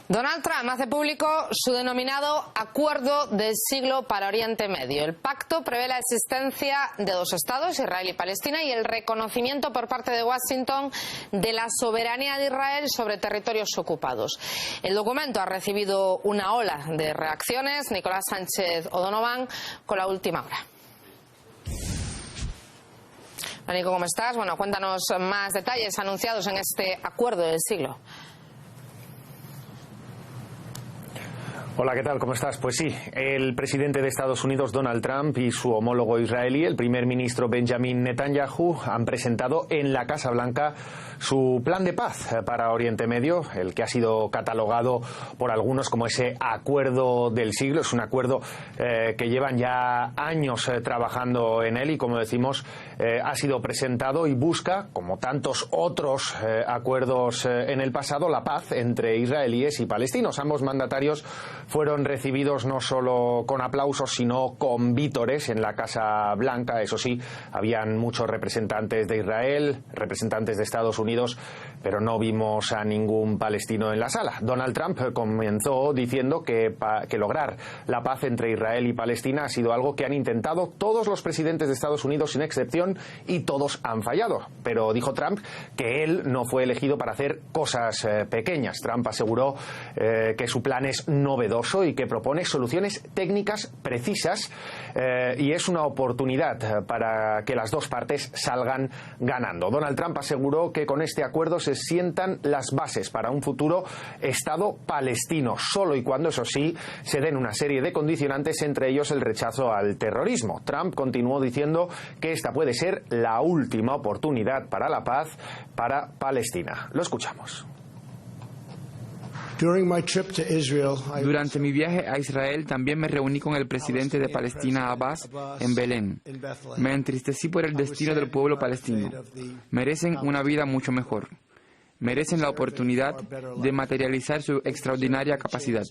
Donald Trump hace público su denominado Acuerdo del Siglo para Oriente Medio. El pacto prevé la existencia de dos estados, Israel y Palestina, y el reconocimiento por parte de Washington de la soberanía de Israel sobre territorios ocupados. El documento ha recibido una ola de reacciones. Nicolás Sánchez O'Donovan con la última hora. Nico, ¿cómo estás? Bueno, cuéntanos más detalles anunciados en este Acuerdo del Siglo. Hola, ¿qué tal? ¿Cómo estás? Pues sí, el presidente de Estados Unidos, Donald Trump, y su homólogo israelí, el primer ministro Benjamin Netanyahu, han presentado en la Casa Blanca su plan de paz para Oriente Medio, el que ha sido catalogado por algunos como ese acuerdo del siglo. Es un acuerdo que llevan ya años trabajando en él y, como decimos, ha sido presentado y busca, como tantos otros acuerdos en el pasado, la paz entre israelíes y palestinos. Ambos mandatarios fueron recibidos no solo con aplausos, sino con vítores en la Casa Blanca. Eso sí, habían muchos representantes de Israel, representantes de Estados Unidos, pero no vimos a ningún palestino en la sala. Donald Trump comenzó diciendo que lograr la paz entre Israel y Palestina ha sido algo que han intentado todos los presidentes de Estados Unidos sin excepción y todos han fallado. Pero dijo Trump que él no fue elegido para hacer cosas pequeñas. Trump aseguró que su plan es novedoso y que propone soluciones técnicas precisas y es una oportunidad para que las dos partes salgan ganando. Donald Trump aseguró que con este acuerdo se sientan las bases para un futuro Estado palestino, solo y cuando, eso sí, se den una serie de condicionantes, entre ellos el rechazo al terrorismo. Trump continuó diciendo que esta puede ser la última oportunidad para la paz para Palestina. Lo escuchamos. Durante mi viaje a Israel también me reuní con el presidente de Palestina, Abbas, en Belén. Me entristecí por el destino del pueblo palestino. Merecen una vida mucho mejor. Merecen la oportunidad de materializar su extraordinaria capacidad.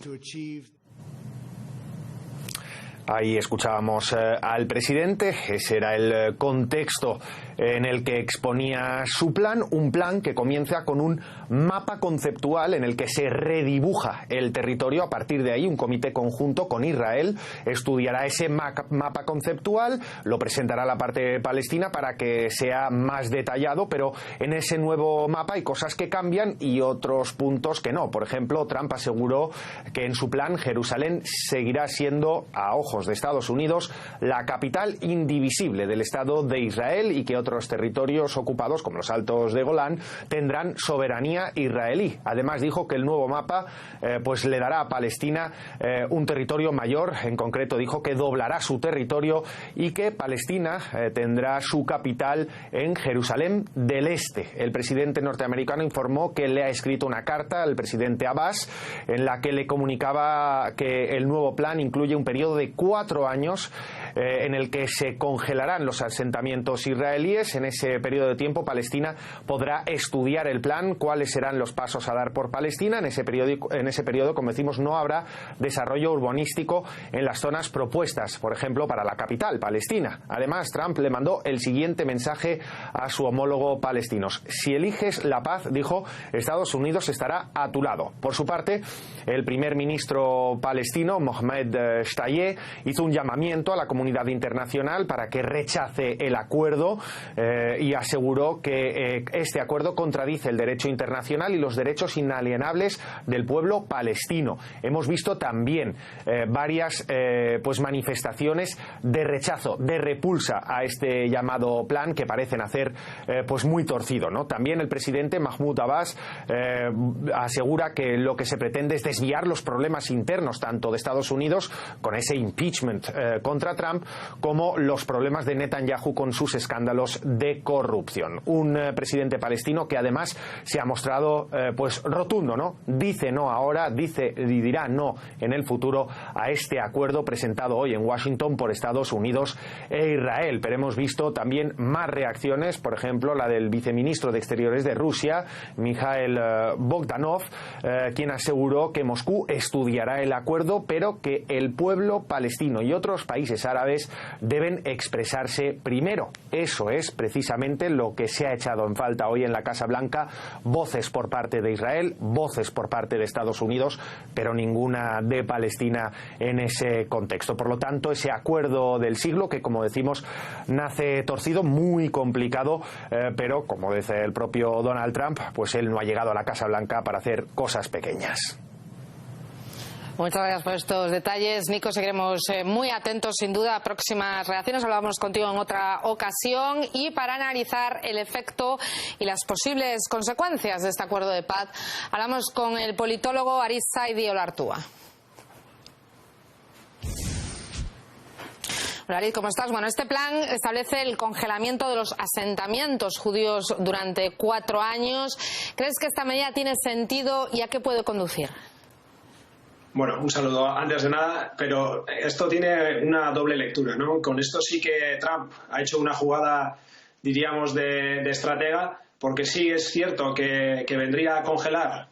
Ahí escuchábamos al presidente. Ese era el contexto en el que exponía su plan, un plan que comienza con un mapa conceptual en el que se redibuja el territorio. A partir de ahí, un comité conjunto con Israel estudiará ese mapa conceptual, lo presentará a la parte palestina para que sea más detallado, pero en ese nuevo mapa hay cosas que cambian y otros puntos que no. Por ejemplo, Trump aseguró que en su plan Jerusalén seguirá siendo, a ojos de Estados Unidos, la capital indivisible del Estado de Israel y que otros territorios ocupados, como los Altos de Golán, tendrán soberanía israelí. Además, dijo que el nuevo mapa pues le dará a Palestina un territorio mayor. En concreto, dijo que doblará su territorio y que Palestina tendrá su capital en Jerusalén del Este. El presidente norteamericano informó que le ha escrito una carta al presidente Abbas en la que le comunicaba que el nuevo plan incluye un periodo de 4 años en el que se congelarán los asentamientos israelíes. En ese periodo de tiempo, Palestina podrá estudiar el plan, cuáles serán los pasos a dar por Palestina. En ese periodo, como decimos, no habrá desarrollo urbanístico en las zonas propuestas, por ejemplo, para la capital, Palestina. Además, Trump le mandó el siguiente mensaje a su homólogo palestino: si eliges la paz, dijo, Estados Unidos estará a tu lado. Por su parte, el primer ministro palestino, Mohamed Shtayyeh, hizo un llamamiento a la comunidad internacional para que rechace el acuerdo y aseguró que este acuerdo contradice el derecho internacional y los derechos inalienables del pueblo palestino. Hemos visto también varias manifestaciones de rechazo, de repulsa a este llamado plan que parecen hacer muy torcido, ¿no? También el presidente Mahmoud Abbas asegura que lo que se pretende es desviar los problemas internos tanto de Estados Unidos con ese impeachment contra Trump como los problemas de Netanyahu con sus escándalos de corrupción. Un presidente palestino que además se ha mostrado rotundo, ¿no? Dice no ahora, dice y dirá no en el futuro a este acuerdo presentado hoy en Washington por Estados Unidos e Israel. Pero hemos visto también más reacciones, por ejemplo la del viceministro de Exteriores de Rusia, Mikhail Bogdanov, quien aseguró que Moscú estudiará el acuerdo, pero que el pueblo palestino y otros países árabes árabes deben expresarse primero. Eso es precisamente lo que se ha echado en falta hoy en la Casa Blanca. Voces por parte de Israel, voces por parte de Estados Unidos, pero ninguna de Palestina en ese contexto. Por lo tanto, ese acuerdo del siglo, que como decimos nace torcido, muy complicado, pero como dice el propio Donald Trump, pues él no ha llegado a la Casa Blanca para hacer cosas pequeñas. Muchas gracias por estos detalles, Nico. Seguiremos muy atentos, sin duda, a próximas reacciones. Hablábamos contigo en otra ocasión. Y para analizar el efecto y las posibles consecuencias de este acuerdo de paz, hablamos con el politólogo Arit Saidi-Olartua. Hola, Arit, ¿cómo estás? Bueno, este plan establece el congelamiento de los asentamientos judíos durante 4 años. ¿Crees que esta medida tiene sentido y a qué puede conducir? Bueno, un saludo antes de nada, pero esto tiene una doble lectura, ¿no? Con esto sí que Trump ha hecho una jugada, diríamos, de estratega, porque sí es cierto que vendría a congelar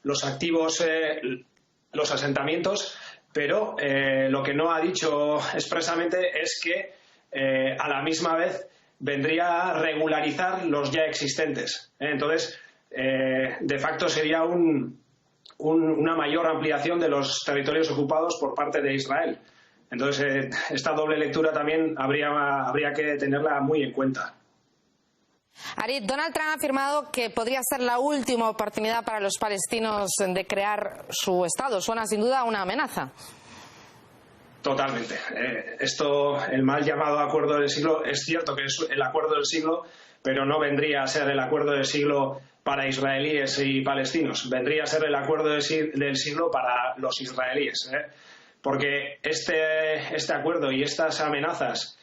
los activos, los asentamientos, pero lo que no ha dicho expresamente es que a la misma vez vendría a regularizar los ya existentes. Entonces, de facto sería una mayor ampliación de los territorios ocupados por parte de Israel. Entonces, esta doble lectura también habría que tenerla muy en cuenta. Arit, Donald Trump ha afirmado que podría ser la última oportunidad para los palestinos de crear su Estado. Suena sin duda a una amenaza. Totalmente. El mal llamado acuerdo del siglo, es cierto que es el acuerdo del siglo, pero no vendría a ser el acuerdo del siglo para israelíes y palestinos. Vendría a ser el acuerdo del siglo para los israelíes, porque este acuerdo y estas amenazas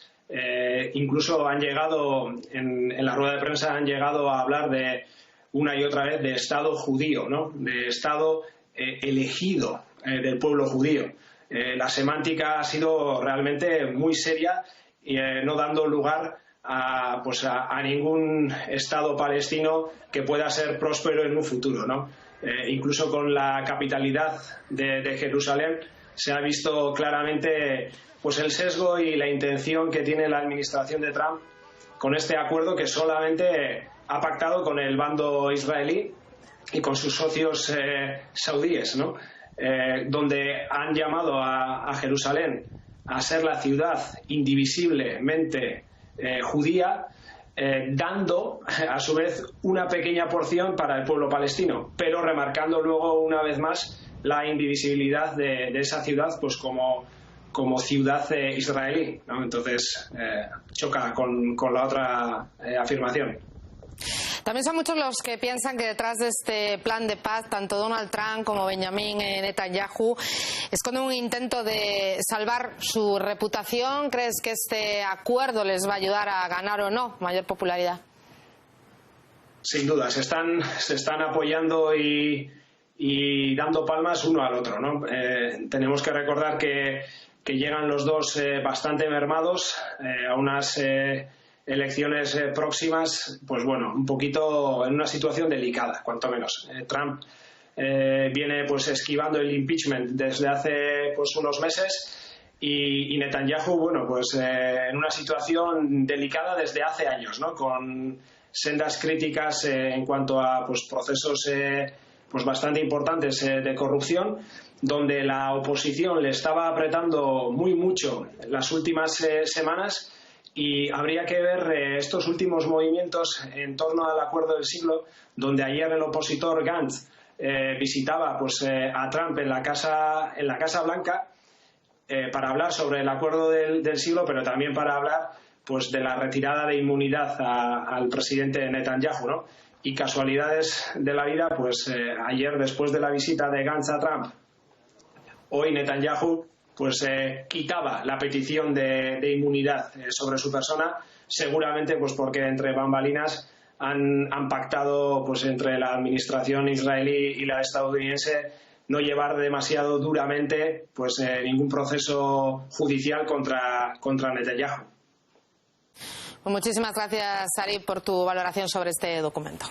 incluso han llegado, en la rueda de prensa han llegado a hablar de una y otra vez de Estado judío, ¿no? De Estado elegido del pueblo judío. La semántica ha sido realmente muy seria y no dando lugar a ningún Estado palestino que pueda ser próspero en un futuro, ¿no? Incluso con la capitalidad de Jerusalén se ha visto claramente pues el sesgo y la intención que tiene la administración de Trump con este acuerdo, que solamente ha pactado con el bando israelí y con sus socios saudíes, ¿no? Donde han llamado a Jerusalén a ser la ciudad indivisiblemente judía, dando a su vez una pequeña porción para el pueblo palestino, pero remarcando luego una vez más la indivisibilidad de esa ciudad pues como ciudad israelí, ¿no? Entonces choca con la otra afirmación. También son muchos los que piensan que detrás de este plan de paz, tanto Donald Trump como Benjamin Netanyahu esconden un intento de salvar su reputación. ¿Crees que este acuerdo les va a ayudar a ganar o no mayor popularidad? Sin duda, se están apoyando y dando palmas uno al otro, ¿no? Tenemos que recordar que llegan los dos bastante mermados a unas elecciones próximas, pues bueno, un poquito en una situación delicada, cuanto menos. Trump viene pues esquivando el impeachment desde hace pues unos meses y Netanyahu, bueno, pues en una situación delicada desde hace años, ¿no? Con sendas críticas en cuanto a pues procesos pues bastante importantes de corrupción, donde la oposición le estaba apretando muy mucho las últimas semanas. Y habría que ver estos últimos movimientos en torno al acuerdo del siglo, donde ayer el opositor Gantz visitaba pues a Trump en la Casa Blanca para hablar sobre el acuerdo del siglo, pero también para hablar pues de la retirada de inmunidad al presidente Netanyahu, ¿no? Y casualidades de la vida, pues ayer, después de la visita de Gantz a Trump, hoy Netanyahu pues quitaba la petición de inmunidad sobre su persona, seguramente pues porque entre bambalinas han pactado pues entre la administración israelí y la estadounidense no llevar demasiado duramente pues ningún proceso judicial contra Netanyahu. Pues muchísimas gracias, Arit, por tu valoración sobre este documento.